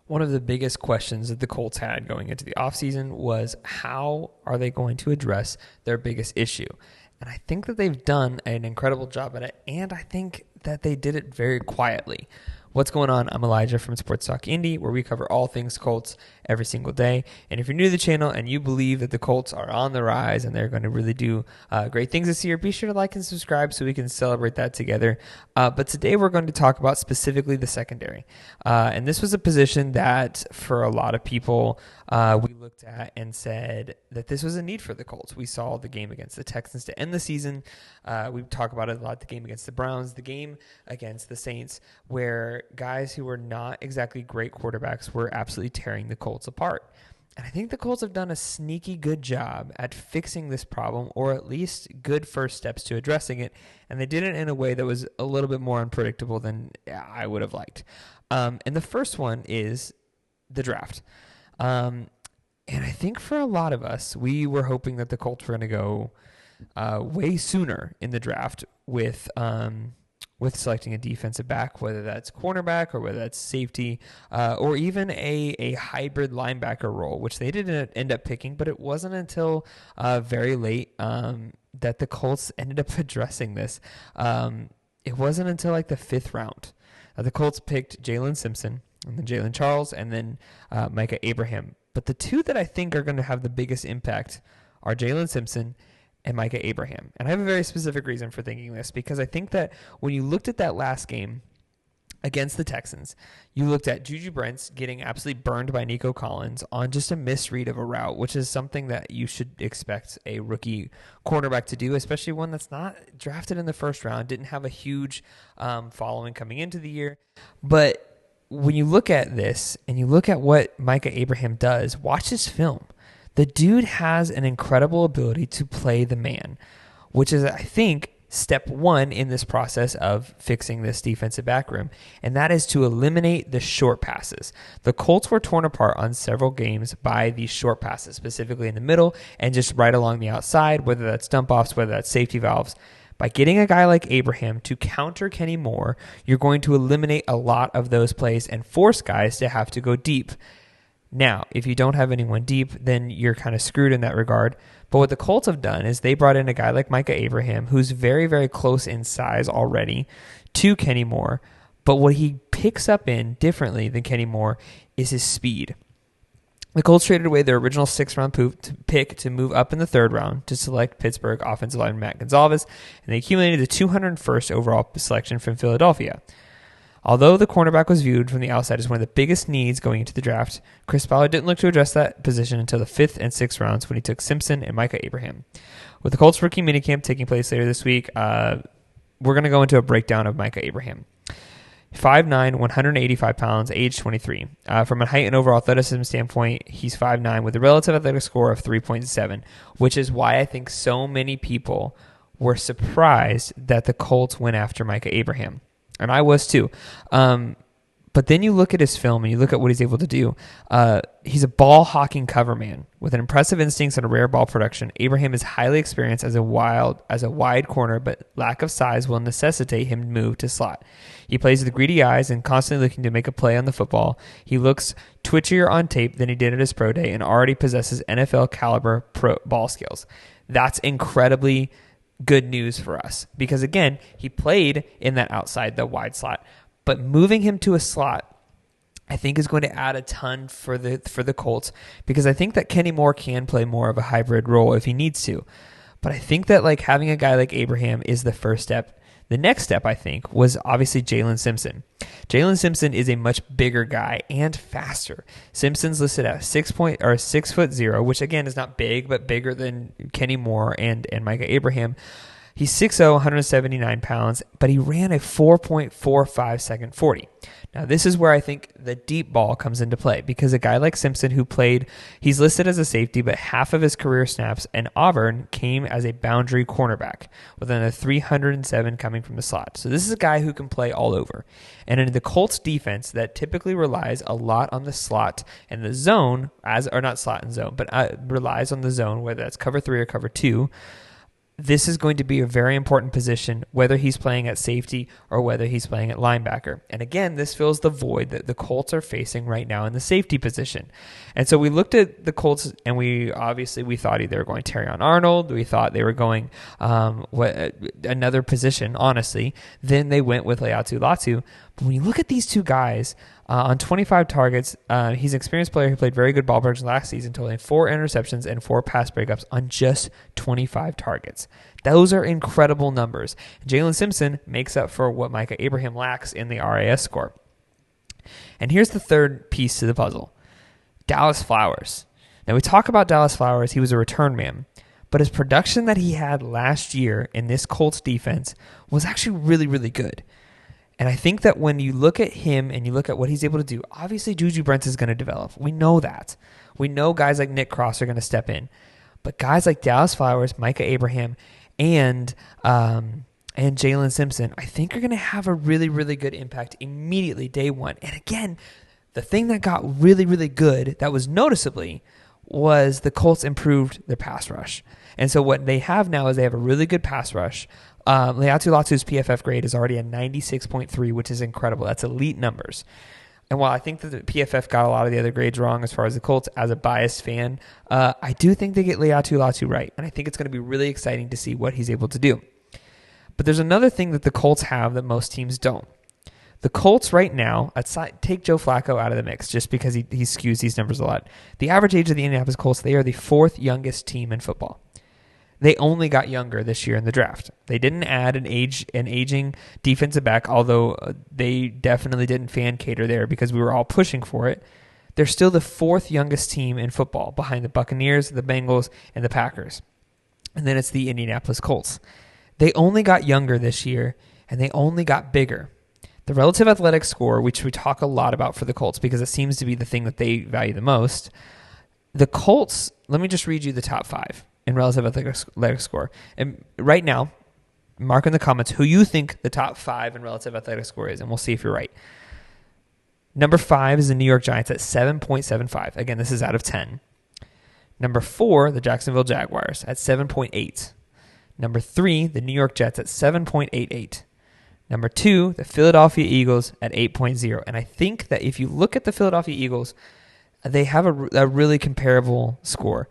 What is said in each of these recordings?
One of the biggest questions that the Colts had going into the offseason was how are they going to address their biggest issue? And I think that they've done an incredible job at it, and I think that they did it very quietly. What's going on? I'm Elijah from Sports Talk Indy, where we cover all things Colts every single day. And if you're new to the channel and you believe that the Colts are on the rise and they're going to really do great things this year, be sure to like and subscribe so we can celebrate that together. But today we're going to talk about specifically the secondary. And this was a position that for a lot of people we looked at and said that this was a need for the Colts. We saw the game against the Texans to end the season. We talk about it a lot, the game against the Browns, the game against the Saints, where guys who were not exactly great quarterbacks were absolutely tearing the Colts apart. And I think the Colts have done a sneaky good job at fixing this problem, or at least good first steps to addressing it. And they did it in a way that was a little bit more unpredictable than I would have liked. And the first one is the draft. And I think for a lot of us, we were hoping that the Colts were going to go way sooner in the draft with selecting a defensive back, whether that's cornerback or whether that's safety, or even a hybrid linebacker role, which they didn't end up picking, but it wasn't until very late that the Colts ended up addressing this. It wasn't until like the fifth round. The Colts picked Jalen Simpson, and then Jalen Charles, and then Micah Abraham. But the two that I think are going to have the biggest impact are Jalen Simpson and Micah Abraham. And I have a very specific reason for thinking this, because I think that when you looked at that last game against the Texans, you looked at Juju Brents getting absolutely burned by Nico Collins on just a misread of a route, which is something that you should expect a rookie cornerback to do, especially one that's not drafted in the first round, didn't have a huge following coming into the year. But when you look at this and you look at what Micah Abraham does, watch his film. The dude has an incredible ability to play the man, which is, I think, step one in this process of fixing this defensive back room, and that is to eliminate the short passes. The Colts were torn apart on several games by these short passes, specifically in the middle and just right along the outside, whether that's dump offs, whether that's safety valves. By getting a guy like Abraham to counter Kenny Moore, you're going to eliminate a lot of those plays and force guys to have to go deep. Now, if you don't have anyone deep, then you're kind of screwed in that regard. But what the Colts have done is they brought in a guy like Micah Abraham, who's very, very close in size already to Kenny Moore. But what he picks up in differently than Kenny Moore is his speed. The Colts traded away their original sixth-round pick to move up in the third round to select Pittsburgh offensive lineman Matt Gonzalez, and they accumulated the 201st overall selection from Philadelphia. Although the cornerback was viewed from the outside as one of the biggest needs going into the draft, Chris Ballard didn't look to address that position until the fifth and sixth rounds when he took Simpson and Micah Abraham. With the Colts rookie minicamp taking place later this week, we're going to go into a breakdown of Micah Abraham. 5'9", 185 pounds, age 23. From a height and overall athleticism standpoint, he's 5'9", with a relative athletic score of 3.7, which is why I think so many people were surprised that the Colts went after Micah Abraham. And I was too. But then you look at his film and you look at what he's able to do. He's a ball-hawking cover man with an impressive instincts and a rare ball production. Abraham is highly experienced as a wide corner, but lack of size will necessitate him to move to slot. He plays with greedy eyes and constantly looking to make a play on the football. He looks twitchier on tape than he did at his pro day and already possesses NFL caliber pro ball skills. That's incredibly good news for us because, again, he played in that outside, the wide slot. But moving him to a slot, I think, is going to add a ton for the Colts, because I think that Kenny Moore can play more of a hybrid role if he needs to. But I think that like having a guy like Abraham is the first step. The next step, I think, was obviously Jalen Simpson. Jalen Simpson is a much bigger guy and faster. Simpson's listed at 6'0", which again is not big, but bigger than Kenny Moore and Micah Abraham. He's 6'0", 179 pounds, but he ran a 4.45 second 40. Now, this is where I think the deep ball comes into play, because a guy like Simpson who played, he's listed as a safety, but half of his career snaps in Auburn came as a boundary cornerback, with another 307 coming from the slot. So this is a guy who can play all over. And in the Colts defense that typically relies a lot on the slot and the zone, or not slot and zone, but relies on the zone, whether that's cover 3 or cover 2, this is going to be a very important position, whether he's playing at safety or whether he's playing at linebacker. And again, this fills the void that the Colts are facing right now in the safety position. And so we looked at the Colts, and we thought either going Terrion Arnold, we thought they were going another position, honestly. Then they went with Leatu Latu. But when you look at these two guys, on 25 targets, he's an experienced player who played very good ball birds last season, totaling 4 interceptions and 4 pass breakups on just 25 targets. Those are incredible numbers. Jalen Simpson makes up for what Micah Abraham lacks in the RAS score. And here's the third piece to the puzzle. Dallas Flowers. Now, we talk about Dallas Flowers. He was a return man. But his production that he had last year in this Colts defense was actually really, really good. And I think that when you look at him and you look at what he's able to do, obviously Juju Brents is going to develop. We know that. We know guys like Nick Cross are going to step in. But guys like Dallas Flowers, Micah Abraham, and Jalen Simpson, I think are going to have a really, really good impact immediately, day one. And again, the thing that got really, really good, that was noticeably, was the Colts improved their pass rush. And so what they have now is they have a really good pass rush. Leatu Latu's PFF grade is already a 96.3, which is incredible. That's elite numbers. And while I think that the PFF got a lot of the other grades wrong as far as the Colts, as a biased fan, I do think they get Leatu Latu right. And I think it's going to be really exciting to see what he's able to do. But there's another thing that the Colts have that most teams don't. The Colts right now, take Joe Flacco out of the mix just because he skews these numbers a lot. The average age of the Indianapolis Colts, they are the 4th youngest team in football. They only got younger this year in the draft. They didn't add an aging defensive back, although they definitely didn't fan cater there because we were all pushing for it. They're still the 4th youngest team in football, behind the Buccaneers, the Bengals, and the Packers. And then it's the Indianapolis Colts. They only got younger this year, and they only got bigger. The relative athletic score, which we talk a lot about for the Colts because it seems to be the thing that they value the most, the Colts, let me just read you the top 5 in relative athletic score. And right now, mark in the comments who you think the top 5 in relative athletic score is, and we'll see if you're right. Number 5 is the New York Giants at 7.75. Again, this is out of 10. Number 4, the Jacksonville Jaguars at 7.8. Number 3, the New York Jets at 7.88. Number 2, the Philadelphia Eagles at 8.0. And I think that if you look at the Philadelphia Eagles, they have a really comparable score.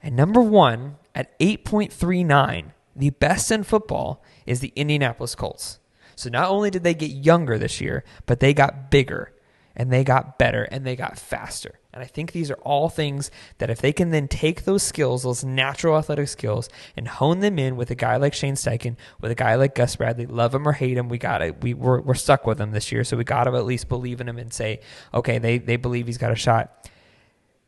And number 1, at 8.39, the best in football, is the Indianapolis Colts. So not only did they get younger this year, but they got bigger, and they got better, and they got faster. And I think these are all things that if they can then take those skills, those natural athletic skills, and hone them in with a guy like Shane Steichen, with a guy like Gus Bradley, love him or hate him, we're stuck with him this year, so we got to at least believe in him and say, okay, they believe he's got a shot.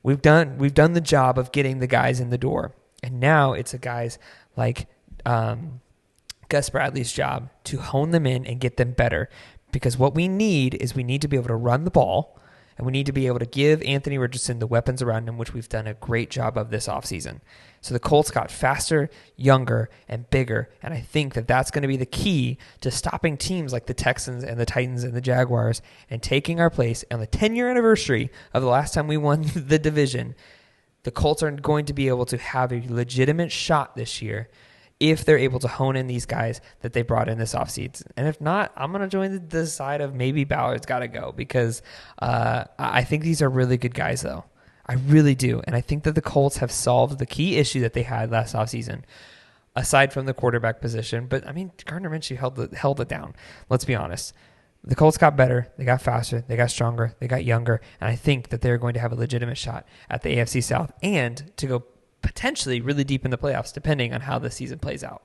We've done the job of getting the guys in the door, and now it's a guys like Gus Bradley's job to hone them in and get them better. Because what we need is we need to be able to run the ball, and we need to be able to give Anthony Richardson the weapons around him, which we've done a great job of this offseason. So the Colts got faster, younger, and bigger, and I think that that's going to be the key to stopping teams like the Texans and the Titans and the Jaguars and taking our place. On the 10-year anniversary of the last time we won the division, the Colts are going to be able to have a legitimate shot this year if they're able to hone in these guys that they brought in this offseason. And if not, I'm going to join the side of maybe Ballard's got to go because I think these are really good guys, though. I really do. And I think that the Colts have solved the key issue that they had last offseason, aside from the quarterback position. But, I mean, Gardner Minshew held it down. Let's be honest. The Colts got better. They got faster. They got stronger. They got younger. And I think that they're going to have a legitimate shot at the AFC South and to go potentially really deep in the playoffs, depending on how the season plays out.